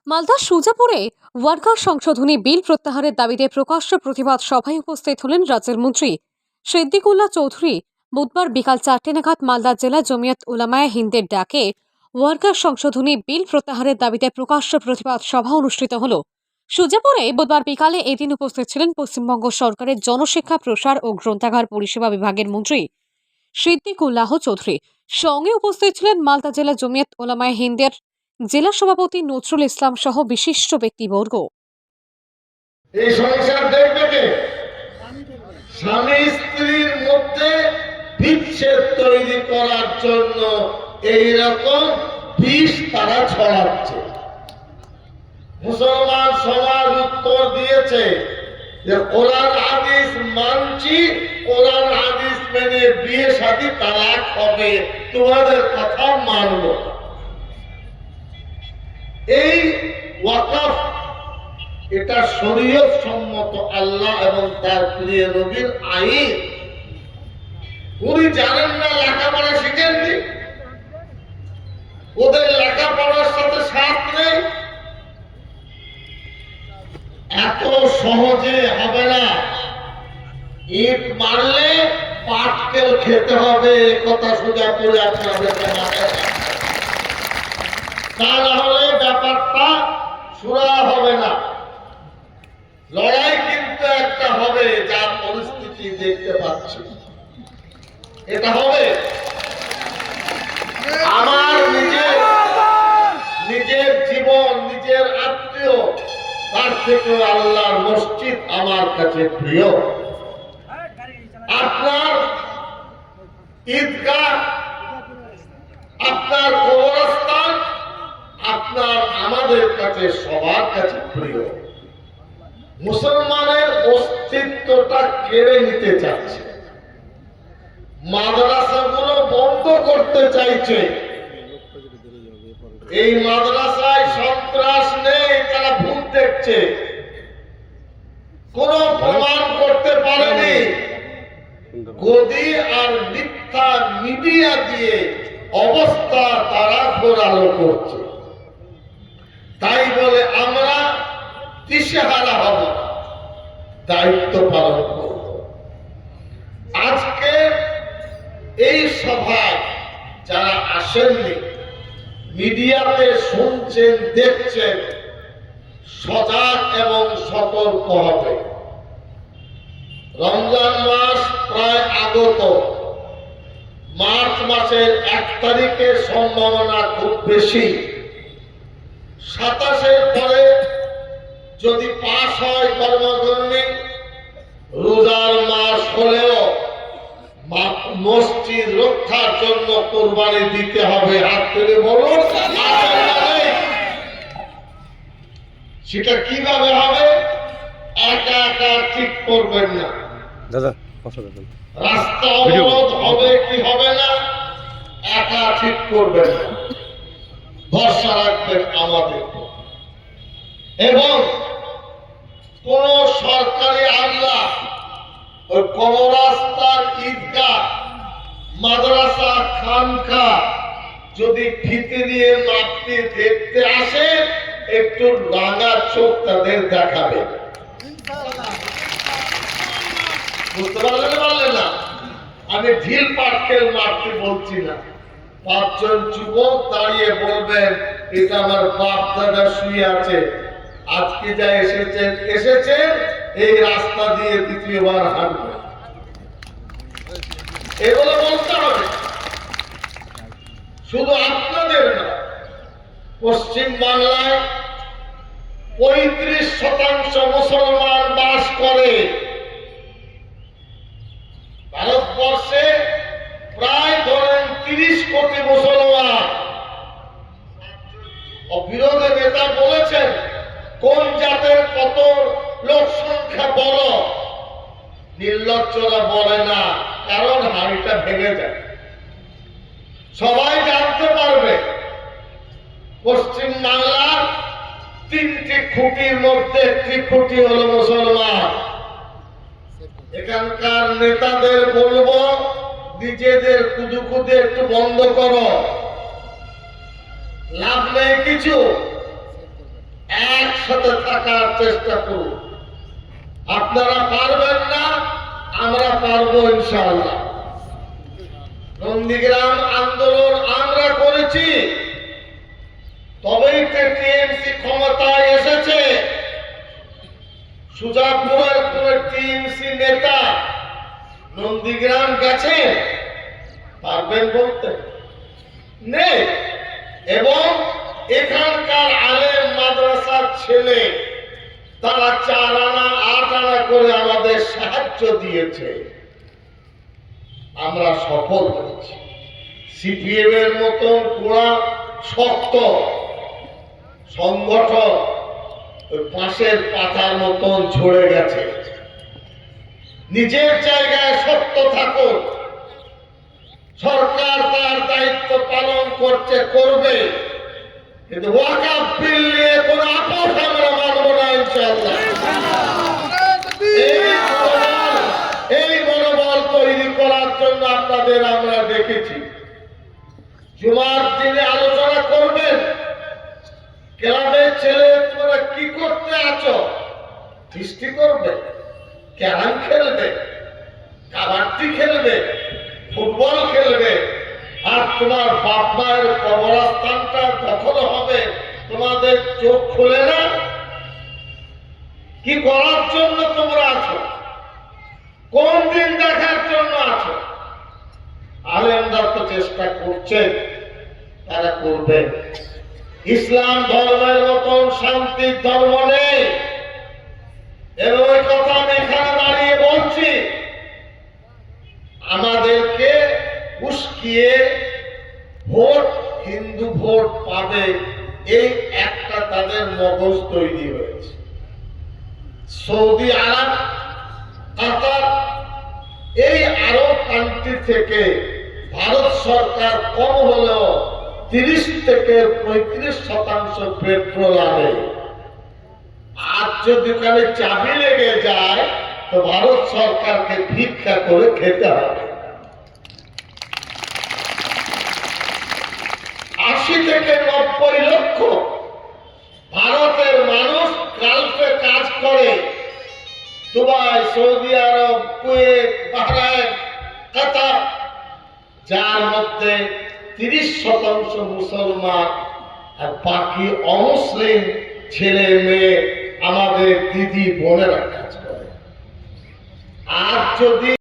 মালদার সুজাপুরে ওয়ার্কার সংশোধনী বিল প্রত্যাহারের দাবিতে প্রকাশ্য প্রতিবাদ সভায় উপস্থিত হলেন রাজ্যের মন্ত্রী সিদ্দিকুল্লাহ চৌধুরী। বুধবার বিকাল 4টে নাগাদ মালদা জেলা জমিয়ত উলামায়ে হিন্দের ডাকে ওয়ার্কার সংশোধনী বিল প্রত্যাহারের দাবিতে প্রকাশ্য প্রতিবাদ সভা অনুষ্ঠিত হল। সুজাপুরে বুধবার বিকালে এদিন উপস্থিত ছিলেন পশ্চিমবঙ্গ সরকারের জনশিক্ষা প্রসার ও গ্রন্থাগার পরিষেবা বিভাগের মন্ত্রী সিদ্দিকুল্লাহ চৌধুরী। সঙ্গে উপস্থিত ছিলেন মালদা জেলা জমিয়ত উলামায়ে হিন্দের জেলা সভাপতি নজরুল ইসলাম সহ বিশিষ্ট ব্যক্তিবর্গ। এই সংসার দেখবে কে? স্বামী স্ত্রীর মধ্যে বিচ্ছেদ তৈরি করার জন্য এই রকম বিষ তারা ছড়াচ্ছে। মুসলমান সমাজ উত্তর দিয়েছে যে কোরআন হাদিস মানছি, কোরআন হাদিস মেনে বিয়ে শাদী তালাক হবে, তোমাদের কথা মানব। এই ওয়াকফ এটা শরীয়ত সম্মত, আল্লাহ এবং তার প্রিয় নবীর আইন। উনি জানেন না, লেখাপড়া শিখেননি, ওদের লেখাপড়ার সাথে সাথ নেই। এত সহজে হবে না। ইট মারলে পাটকেল খেতে হবে, কথা সোজা করে আপনাদেরকে মাথায় রাখতে হবে। তা না হলে ব্যাপারটা সুরা হবে না। লড়াই কিন্তু একটা হবে, যা পরিস্থিতি দেখতে পাচ্ছি এটা হবে। আমার নিজের জীবন, নিজের আত্মীয়, তার থেকে আল্লাহর মসজিদ আমার কাছে প্রিয়। আপনার ঈদগাহ, আপনার কবরস্থান, আপনার আমাদের কাছে সবার কাছে প্রিয়। মুসলমানের অস্তিত্বটা কেড়ে নিতে চাচ্ছে, মাদ্রাসাগুলো বন্ধ করতে চাইছে। এই মাদ্রাসায় সন্ত্রাস নেই, তারা ভূত দেখছে, কোন প্রমাণ করতে পারেনি। গদি আর মিথ্যা মিডিয়া দিয়ে অবস্থা তারা ঘোরালো করছে। তাই বলে আমরা দিশেহারা হব, দায়িত্ব পালন করব। আজকে এই সভায় যারা আসেননি, মিডিয়াতে শুনছেন, দেখছেন, সজাগ এবং সতর্ক হবে। রমজান মাস প্রায় আগত। মার্চ মাসের 1 তারিখের সম্ভাবনা খুব বেশি। 27-এর পরে যদি পাশ হয় কর্মকর্মী, রোজার মাস হলেও মসজিদ রক্ষার জন্য কোরবানি দিতে হবে। হাত তুলে বলুন, সেটা কিভাবে হবে? একা একা ঠিক করবেন না। রাস্তা অবরোধ হবে কি হবে না, একা ঠিক করবেন না, ভরসা রাখবেন আমাদের। এবং কোন সরকারি আমলা ওই কবরস্থান, ঈদগাহ, মাদ্রাসা, খানকা যদি ফিতে নিয়ে মাপতে দেখতে আসে, একটু রাঙা চোখ তাদের দেখাবে। বুঝতে পারলেন না? আমি ঢিল পাটকেল মারতে বলছি না। 5 জন যুবক দাঁড়িয়ে বলবেন, এটা আমার বাপ দাদা শুয়ে আছে, আজকে যা এসেছেন এই রাস্তা দিয়ে দ্বিতীয়বার হাঁটবে, এগুলো বলতে হবে। শুধু আপনাদের না, পশ্চিম বাংলায় 35% মুসলমান বাস করে। ভারতবর্ষে প্রায় ধরেন 30 কোটি মুসলমান। বিরোধী নেতা বলেছেন কোন জাতের কত লোক সংখ্যা বড়, নির্লজ্জরা বলে না, কারণ হাড়িটা ভেঙে যায়। সবাই জানতে পারবে পশ্চিম বাংলার 3টি খুঁটির মধ্যে 1টি খুঁটি হলো মুসলমান। এখানকার নেতাদের বলবো, নিজেদের কুদুকুদে একটু বন্ধ করো, লাভ নেই কিছু। একসাথে থাকার চেষ্টা করুন। আপনারা পারবেন না, আমরা পারবো ইনশাআল্লাহ। নন্দীগ্রাম আন্দোলন আমরা করেছি, তবেই তো টিএমসি ক্ষমতায় এসেছে। সুজাপুরের কোন টিএমসি নেতা নন্দীগ্রাম গেছে? পারবেন বলতে? নেই। এবং এখানকার আলেম মাদ্রাসার ছেলে তারা 4 আনা 8 আনা করে আমাদের সাহায্য দিয়েছে, আমরা সফল হয়েছি। সিপিএম এর মতন পুরা শক্ত সংগঠন ওই পাশের পাতার মতন ঝরে গেছে। নিজের জায়গায় শক্ত থাকুন। সরকার তার দায়িত্ব পালন করবে, কিন্তু ওয়াকফ বিল নিয়ে কোন আপোষ আমরা মানব না ইনশাআল্লাহ। এই মনোবল তৈরি করার জন্য আপনাদের আমরা দেখেছি। জুমার দিনে আলোচনা করবেন, ক্লাবের ছেলে তোমরা কি করতে আছো? ফিস্টি করবে, ক্যারাম খেলবে, কাবাডি খেলবে, ফুটবল খেলবে, আর তোমার বাপ মায়ের কবরস্থানটা দখল হবে। তোমাদের চোখ খুলে না? কি করার জন্য তোমরা আছো? কোন দিন দেখার জন্য আছো? আলেমরা তো চেষ্টা করছেন, তারা করবেন। ইসলাম ধর্মের মতন শান্তির ধর্ম নেই, এবং ওই কথা আমি এখানে দাঁড়িয়ে বলছি। আমাদেরকে উস্কিয়ে ভোট, হিন্দু ভোট পাবে, এই একটা তাদের মগজ তৈরি হয়েছে। সৌদি আরব, কাতার, এই আরব কান্ট্রি থেকে ভারত সরকার কম হলেও 30 থেকে 35% পেট্রোল আনে। আর যদি ওখানে চাবি লেগে যায় তো ভারত সরকারকে ভিক্ষা করে খেতে হবে। 80 থেকে 90 লক্ষ ভারতের মানুষ গালফে কাজ করে, দুবাই, সৌদি আরব, কুয়েত, বাহরাইন, কাতার, যার মধ্যে 30% মুসলমান আর বাকি অমুসলিম ছেলে মেয়ে, আমাদের দিদি বোনেরা কাজ করে। আর যদি